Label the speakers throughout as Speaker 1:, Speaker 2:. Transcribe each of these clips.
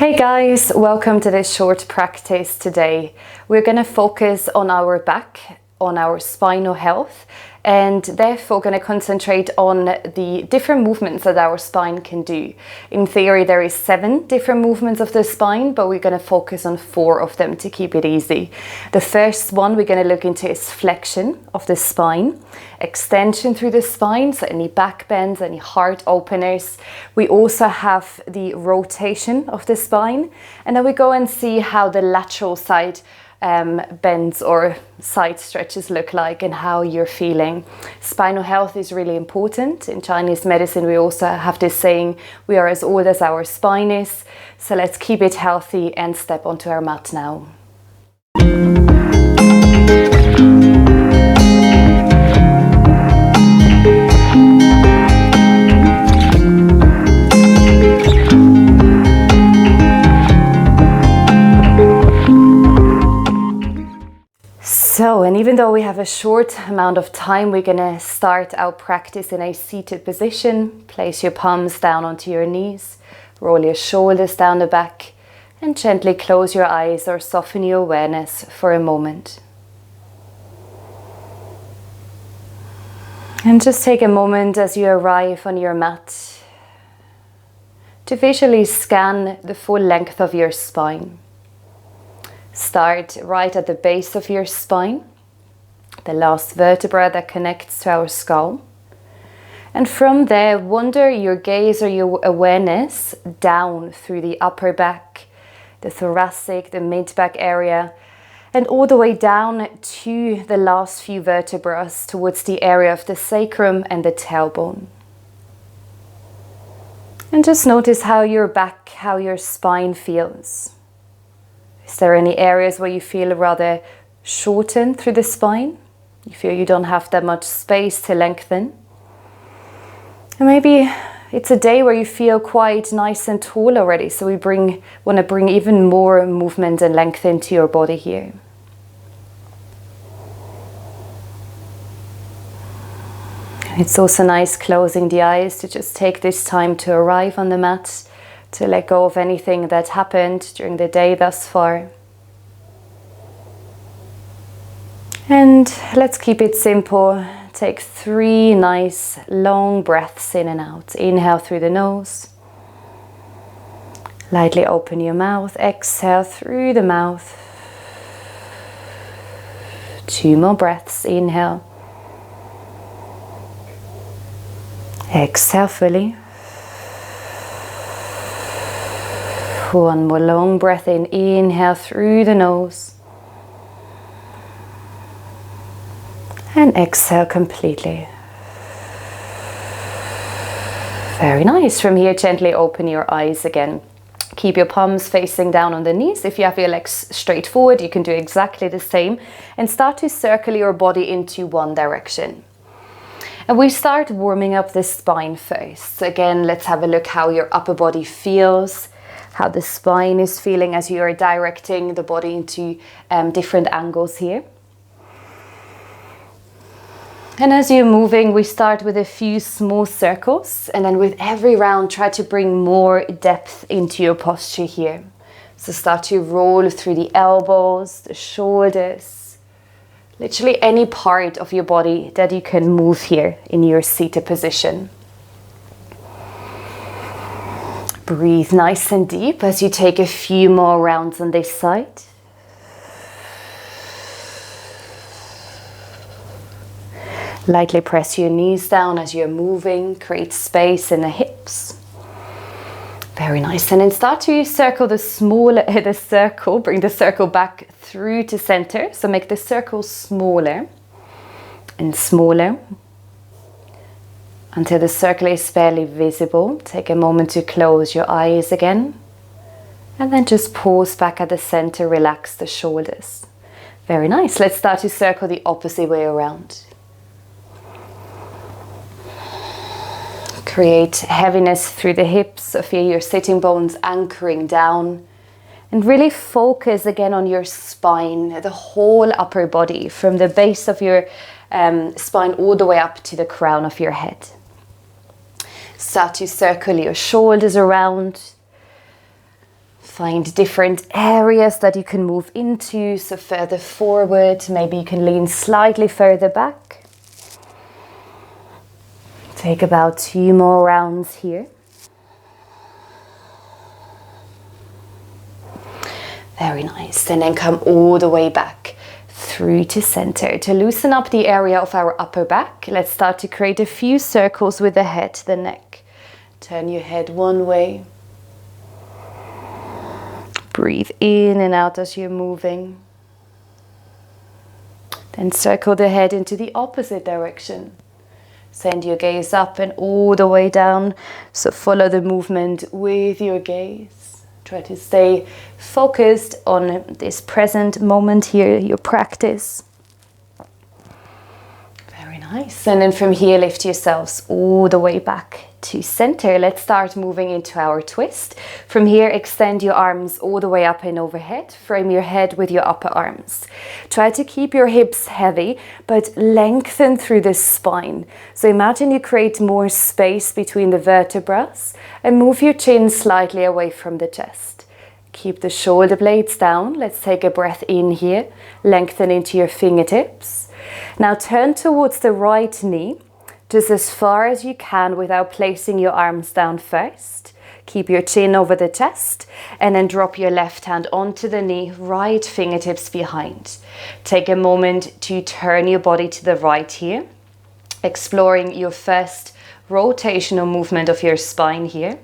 Speaker 1: Hey guys, welcome to this short practice today. We're going to focus on our back, on our spinal health, and therefore going to concentrate on the different movements that our spine can do. In theory, there is 7 different movements of the spine, but we're going to focus on 4 of them to keep it easy. The first one we're going to look into is flexion of the spine, extension through the spine, so any back bends, any heart openers. We also have the rotation of the spine, and then we go and see how the lateral side bends or side stretches look like and how you're feeling. Spinal health is really important. In Chinese medicine, we also have this saying, we are as old as our spine is. So let's keep it healthy and step onto our mat now. So, and even though we have a short amount of time, we're going to start our practice in a seated position. Place your palms down onto your knees, roll your shoulders down the back, and gently close your eyes or soften your awareness for a moment. And just take a moment as you arrive on your mat to visually scan the full length of your spine. Start right at the base of your spine, the last vertebra that connects to our skull. And from there, wander your gaze or your awareness down through the upper back, the thoracic, the mid-back area, and all the way down to the last few vertebrae towards the area of the sacrum and the tailbone. And just notice how your back, how your spine feels. Is there any areas where you feel rather shortened through the spine? You feel you don't have that much space to lengthen? And maybe it's a day where you feel quite nice and tall already, so we want to bring even more movement and length into your body here. It's also nice closing the eyes to just take this time to arrive on the mat, to let go of anything that happened during the day thus far. And let's keep it simple. Take 3 nice long breaths in and out. Inhale through the nose. Lightly open your mouth. Exhale through the mouth. 2 more breaths. Inhale. Exhale fully. 1 more long breath in. Inhale through the nose. And exhale completely. Very nice. From here, gently open your eyes again. Keep your palms facing down on the knees. If you have your legs straight forward, you can do exactly the same. And start to circle your body into one direction. And we start warming up the spine first. So again, let's have a look how your upper body feels, how the spine is feeling as you are directing the body into different angles here. And as you're moving, we start with a few small circles, and then with every round, try to bring more depth into your posture here. So start to roll through the elbows, the shoulders, literally any part of your body that you can move here in your seated position. Breathe nice and deep as you take a few more rounds on this side. Lightly press your knees down as you're moving, create space in the hips. Very nice. And then start to circle the circle, bring the circle back through to center. So make the circle smaller and smaller until the circle is barely visible. Take a moment to close your eyes again. And then just pause back at the center, relax the shoulders. Very nice. Let's start to circle the opposite way around. Create heaviness through the hips, so feel your sitting bones anchoring down. And really focus again on your spine, the whole upper body, from the base of your spine all the way up to the crown of your head. Start to circle your shoulders around. Find different areas that you can move into, so further forward, maybe you can lean slightly further back. Take about 2 more rounds here. Very nice, and then come all the way back through to center. To loosen up the area of our upper back, let's start to create a few circles with the head, the neck. Turn your head one way. Breathe in and out as you're moving. Then circle the head into the opposite direction. Send your gaze up and all the way down. So follow the movement with your gaze. Try to stay focused on this present moment here, your practice. Very nice. And then from here, lift yourselves all the way back to center. Let's start moving into our twist. From here, extend your arms all the way up and overhead. Frame your head with your upper arms. Try to keep your hips heavy, but lengthen through the spine. So imagine you create more space between the vertebrae and move your chin slightly away from the chest. Keep the shoulder blades down. Let's take a breath in here. Lengthen into your fingertips. Now turn towards the right knee, just as far as you can without placing your arms down first. Keep your chin over the chest and then drop your left hand onto the knee, right fingertips behind. Take a moment to turn your body to the right here, exploring your first rotational movement of your spine here.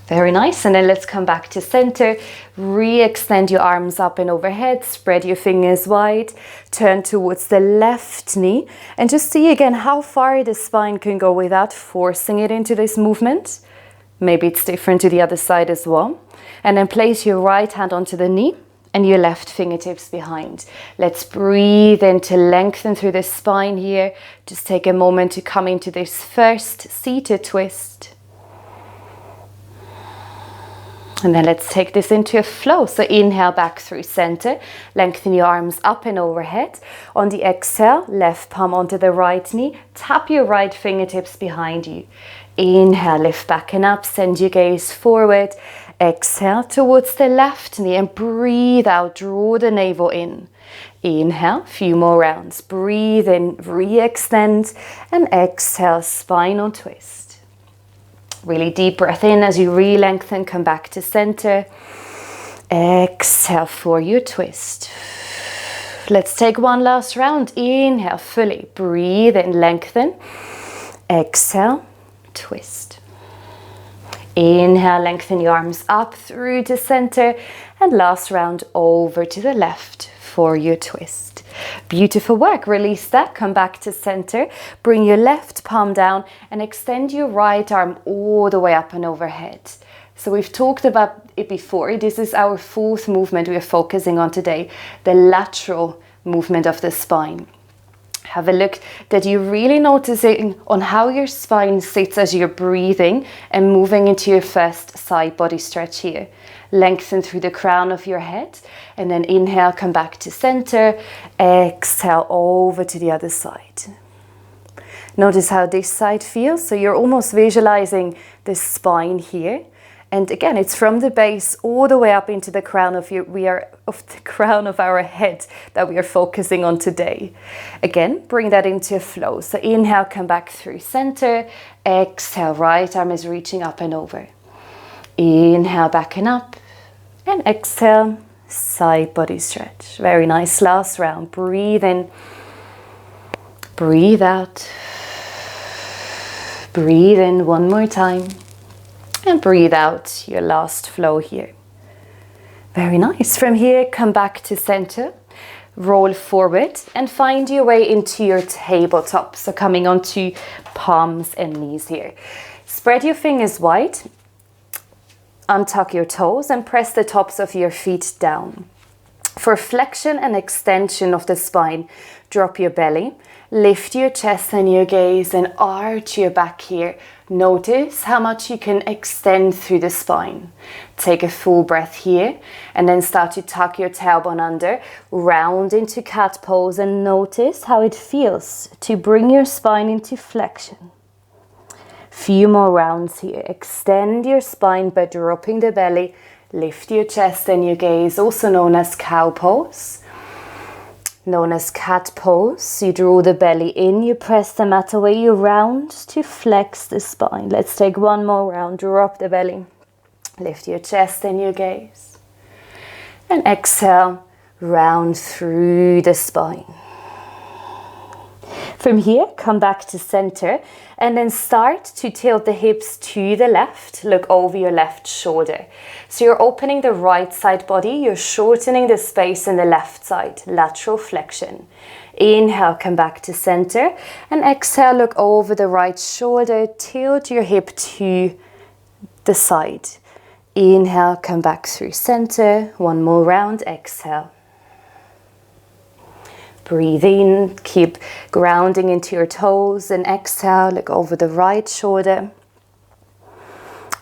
Speaker 1: Very nice, and then let's come back to center. Re-extend your arms up and overhead, spread your fingers wide, turn towards the left knee, and just see again how far the spine can go without forcing it into this movement. Maybe it's different to the other side as well. And then place your right hand onto the knee and your left fingertips behind. Let's breathe in to lengthen through the spine here. Just take a moment to come into this first seated twist. And then let's take this into a flow. So inhale back through center, lengthen your arms up and overhead. On the exhale, left palm onto the right knee, tap your right fingertips behind you. Inhale, lift back and up, send your gaze forward. Exhale towards the left knee and breathe out, draw the navel in. Inhale, few more rounds. Breathe in, re-extend, and exhale, spinal twist. Really deep breath in as you re-lengthen, come back to center. Exhale for your twist. Let's take one last round. Inhale fully, breathe in, lengthen. Exhale, twist. Inhale, lengthen your arms up through to center. And last round over to the left for your twist. Beautiful work. Release that, come back to center. Bring your left palm down and extend your right arm all the way up and overhead. So we've talked about it before. This is our fourth movement we are focusing on today, the lateral movement of the spine. Have a look that you're really noticing on how your spine sits as you're breathing and moving into your first side body stretch here. Lengthen through the crown of your head and then inhale, come back to center. Exhale over to the other side. Notice how this side feels. So you're almost visualizing the spine here. And again, it's from the base all the way up into the crown of the crown of our head that we are focusing on today. Again, bring that into a flow. So inhale, come back through center. Exhale, right arm is reaching up and over. Inhale, back and up. And exhale, side body stretch. Very nice. Last round. Breathe in. Breathe out. Breathe in one more time. And breathe out your last flow here. Very nice. From here, come back to center. Roll forward and find your way into your tabletop. So coming onto palms and knees here. Spread your fingers wide. Untuck your toes and press the tops of your feet down. For flexion and extension of the spine, drop your belly, lift your chest and your gaze and arch your back here. Notice how much you can extend through the spine. Take a full breath here and then start to tuck your tailbone under, round into cat pose and notice how it feels to bring your spine into flexion. Few more rounds here. Extend your spine by dropping the belly. Lift your chest and your gaze, also known as cow pose, known as cat pose. You draw the belly in, you press the mat away, you round to flex the spine. Let's take one more round. Drop the belly. Lift your chest and your gaze. And exhale, round through the spine. From here, come back to center and then start to tilt the hips to the left. Look over your left shoulder. So you're opening the right side body, you're shortening the space in the left side, lateral flexion. Inhale, come back to center and exhale, look over the right shoulder, tilt your hip to the side. Inhale, come back through center. One more round, exhale. Breathe in, keep grounding into your toes and exhale, look over the right shoulder.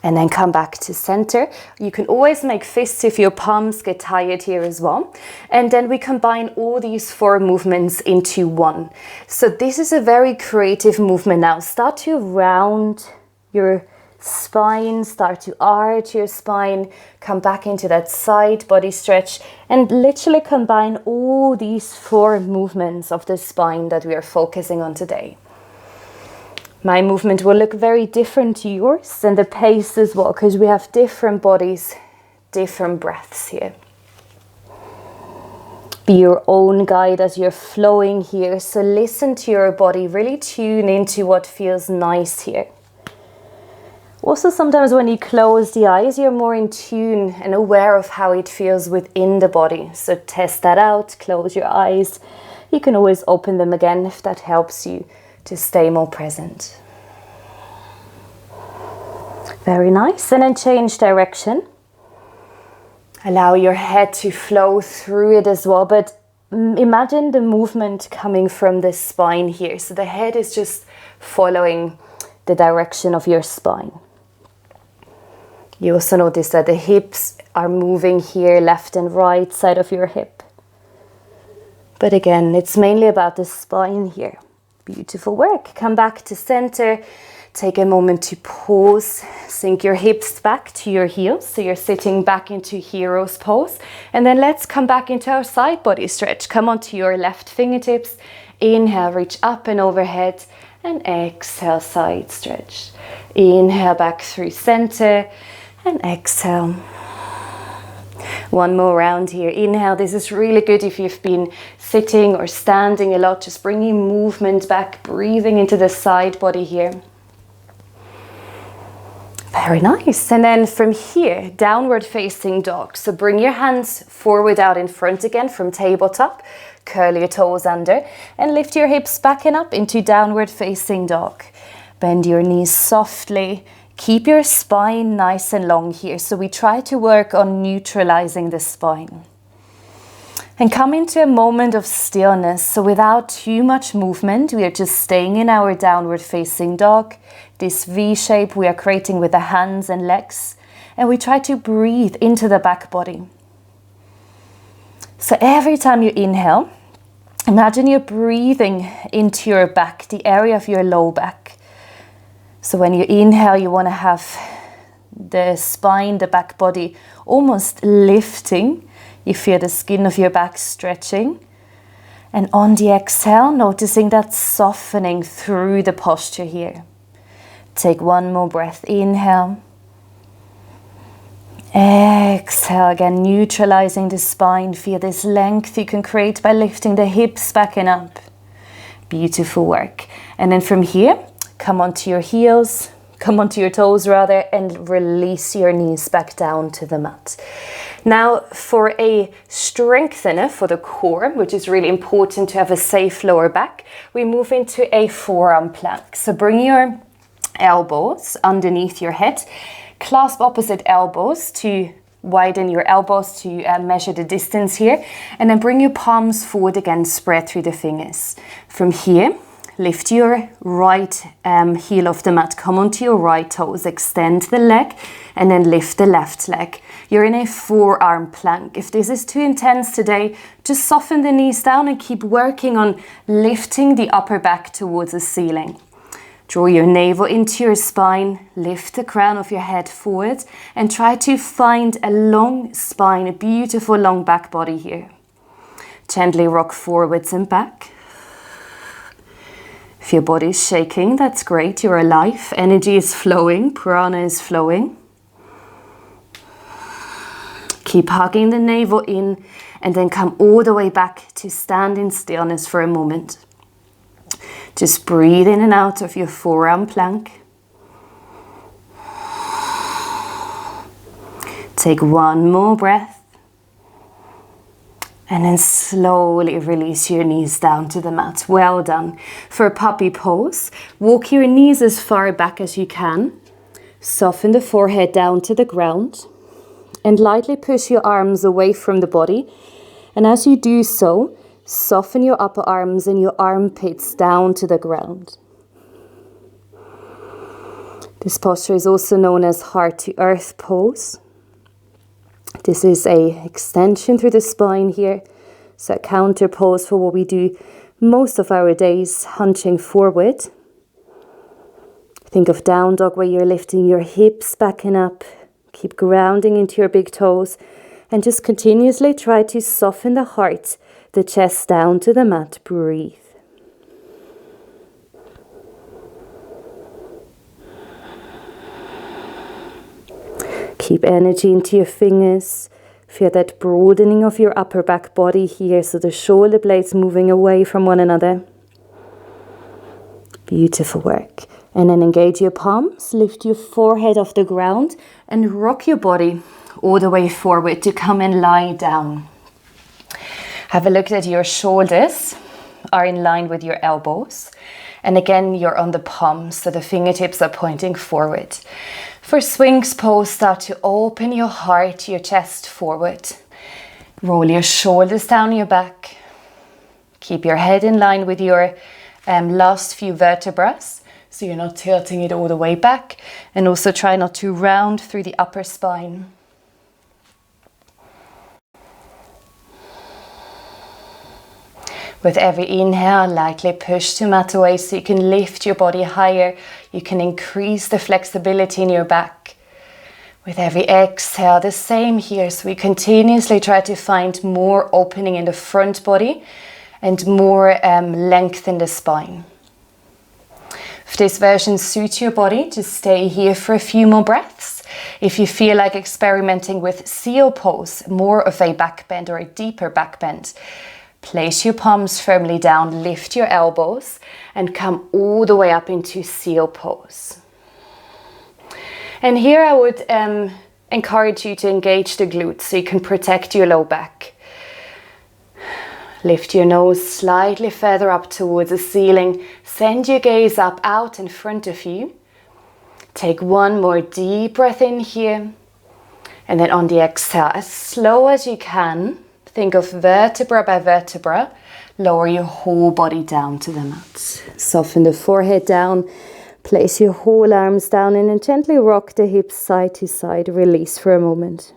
Speaker 1: And then come back to center. You can always make fists if your palms get tired here as well. And then we combine all these 4 movements into one. So this is a very creative movement now. Start to round your spine, start to arch your spine, come back into that side body stretch and literally combine all these 4 movements of the spine that we are focusing on today. My movement will look very different to yours and the pace as well, because we have different bodies, different breaths here. Be your own guide as you're flowing here. So listen to your body, really tune into what feels nice here. Also, sometimes when you close the eyes, you're more in tune and aware of how it feels within the body. So test that out, close your eyes. You can always open them again if that helps you to stay more present. Very nice. And then change direction. Allow your head to flow through it as well, but imagine the movement coming from the spine here. So the head is just following the direction of your spine. You also notice that the hips are moving here, left and right side of your hip. But again, it's mainly about the spine here. Beautiful work. Come back to center. Take a moment to pause. Sink your hips back to your heels. So you're sitting back into hero's pose. And then let's come back into our side body stretch. Come onto your left fingertips. Inhale, reach up and overhead. And exhale, side stretch. Inhale back through center. And exhale. One more round here. Inhale. This is really good if you've been sitting or standing a lot. Just bringing movement back, breathing into the side body here. Very nice. And then from here, downward facing dog. So bring your hands forward out in front again from tabletop. Curl your toes under and lift your hips back and up into downward facing dog. Bend your knees softly. Keep your spine nice and long here. So we try to work on neutralizing the spine. And come into a moment of stillness. So without too much movement, we are just staying in our downward facing dog. This V shape we are creating with the hands and legs. And we try to breathe into the back body. So every time you inhale, imagine you're breathing into your back, the area of your low back. So when you inhale, you want to have the spine, the back body almost lifting. You feel the skin of your back stretching. And on the exhale, noticing that softening through the posture here. Take one more breath. Inhale. Exhale again, neutralizing the spine. Feel this length you can create by lifting the hips back and up. Beautiful work. And then from here, come onto your heels, come onto your toes rather, and release your knees back down to the mat. Now for a strengthener for the core, which is really important to have a safe lower back, we move into a forearm plank. So bring your elbows underneath your head, clasp opposite elbows to widen your elbows to measure the distance here, and then bring your palms forward again, spread through the fingers. From here, lift your right heel off the mat, come onto your right toes, extend the leg, and then lift the left leg. You're in a forearm plank. If this is too intense today, just soften the knees down and keep working on lifting the upper back towards the ceiling. Draw your navel into your spine, lift the crown of your head forward, and try to find a long spine, a beautiful long back body here. Gently rock forwards and back. If your body is shaking, that's great, you're alive. Energy is flowing, prana is flowing. Keep hugging the navel in and then come all the way back to stand in stillness for a moment. Just breathe in and out of your forearm plank. Take one more breath. And then slowly release your knees down to the mat. Well done. For a puppy pose, walk your knees as far back as you can. Soften the forehead down to the ground. And lightly push your arms away from the body. And as you do so, soften your upper arms and your armpits down to the ground. This posture is also known as heart to earth pose. This is a extension through the spine here. So a counter pose for what we do most of our days, hunching forward. Think of down dog where you're lifting your hips back and up. Keep grounding into your big toes and just continuously try to soften the heart, the chest down to the mat. Breathe. Keep energy into your fingers. Feel that broadening of your upper back body here, so the shoulder blades moving away from one another. Beautiful work. And then engage your palms, lift your forehead off the ground and rock your body all the way forward to come and lie down. Have a look that your shoulders are in line with your elbows. And again, you're on the palms, so the fingertips are pointing forward. For Swings pose, start to open your heart, your chest forward. Roll your shoulders down your back. Keep your head in line with your last few vertebrae, so you're not tilting it all the way back. And also try not to round through the upper spine. With every inhale, lightly push to mat away so you can lift your body higher. You can increase the flexibility in your back. With every exhale, the same here. So we continuously try to find more opening in the front body and more length in the spine. If this version suits your body, just stay here for a few more breaths. If you feel like experimenting with seal pose, more of a back bend or a deeper back bend, place your palms firmly down, lift your elbows, and come all the way up into seal pose. And here I would encourage you to engage the glutes so you can protect your low back. Lift your nose slightly further up towards the ceiling. Send your gaze up out in front of you. Take one more deep breath in here. And then on the exhale, as slow as you can, think of vertebra by vertebra, lower your whole body down to the mat. Soften the forehead down, place your whole arms down and then gently rock the hips side to side, release for a moment.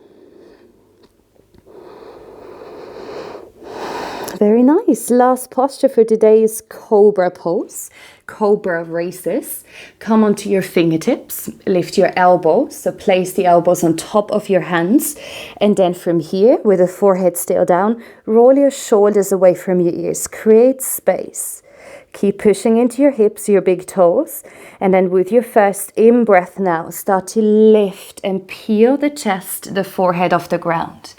Speaker 1: Very nice. Last posture for today is cobra pose. Cobra raises. Come onto your fingertips, lift your elbows, so place the elbows on top of your hands, and then from here, with the forehead still down, roll your shoulders away from your ears, create space. Keep pushing into your hips, your big toes, and then with your first in-breath now, start to lift and peel the chest, the forehead off the ground.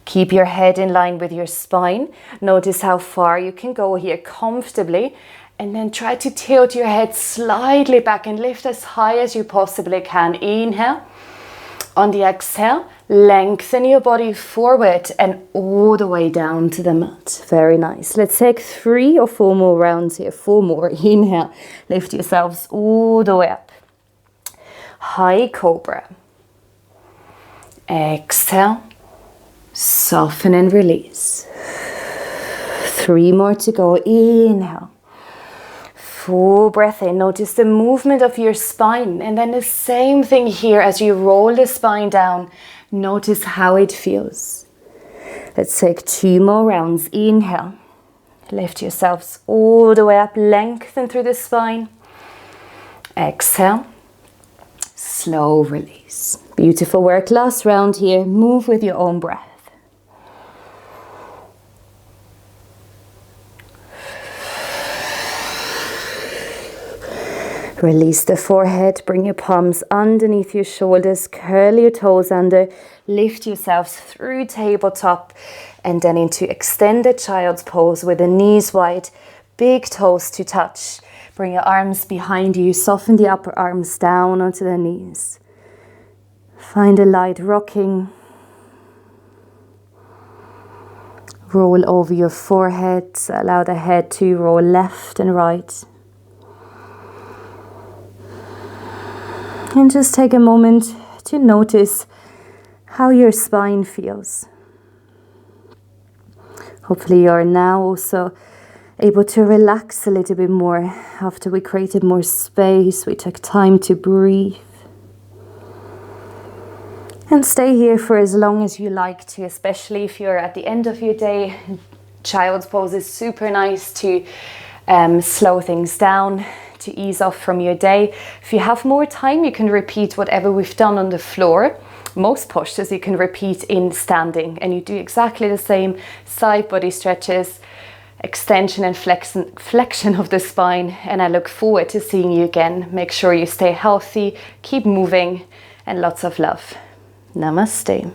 Speaker 1: Keep your head in line with your spine. Notice how far you can go here comfortably. And then try to tilt your head slightly back and lift as high as you possibly can. Inhale. On the exhale, lengthen your body forward and all the way down to the mat. Very nice. Let's take 3 or 4 more rounds here. 4 more. Inhale. Lift yourselves all the way up. High cobra. Exhale. Soften and release. 3 more to go. Inhale. Full breath in. Notice the movement of your spine. And then the same thing here as you roll the spine down. Notice how it feels. Let's take 2 more rounds. Inhale. Lift yourselves all the way up. Lengthen through the spine. Exhale. Slow release. Beautiful work. Last round here. Move with your own breath. Release the forehead, bring your palms underneath your shoulders, curl your toes under, lift yourselves through tabletop and then into extended child's pose with the knees wide, big toes to touch. Bring your arms behind you, soften the upper arms down onto the knees. Find a light rocking. Roll over your forehead, allow the head to roll left and right. And just take a moment to notice how your spine feels. Hopefully you're now also able to relax a little bit more. After we created more space, we took time to breathe. And stay here for as long as you like to, especially if you're at the end of your day. Child's pose is super nice to slow things down, to ease off from your day. If you have more time, you can repeat whatever we've done on the floor. Most postures you can repeat in standing, and you do exactly the same side body stretches, extension and flexion of the spine. And I look forward to seeing you again. Make sure you stay healthy, keep moving, and lots of love. Namaste.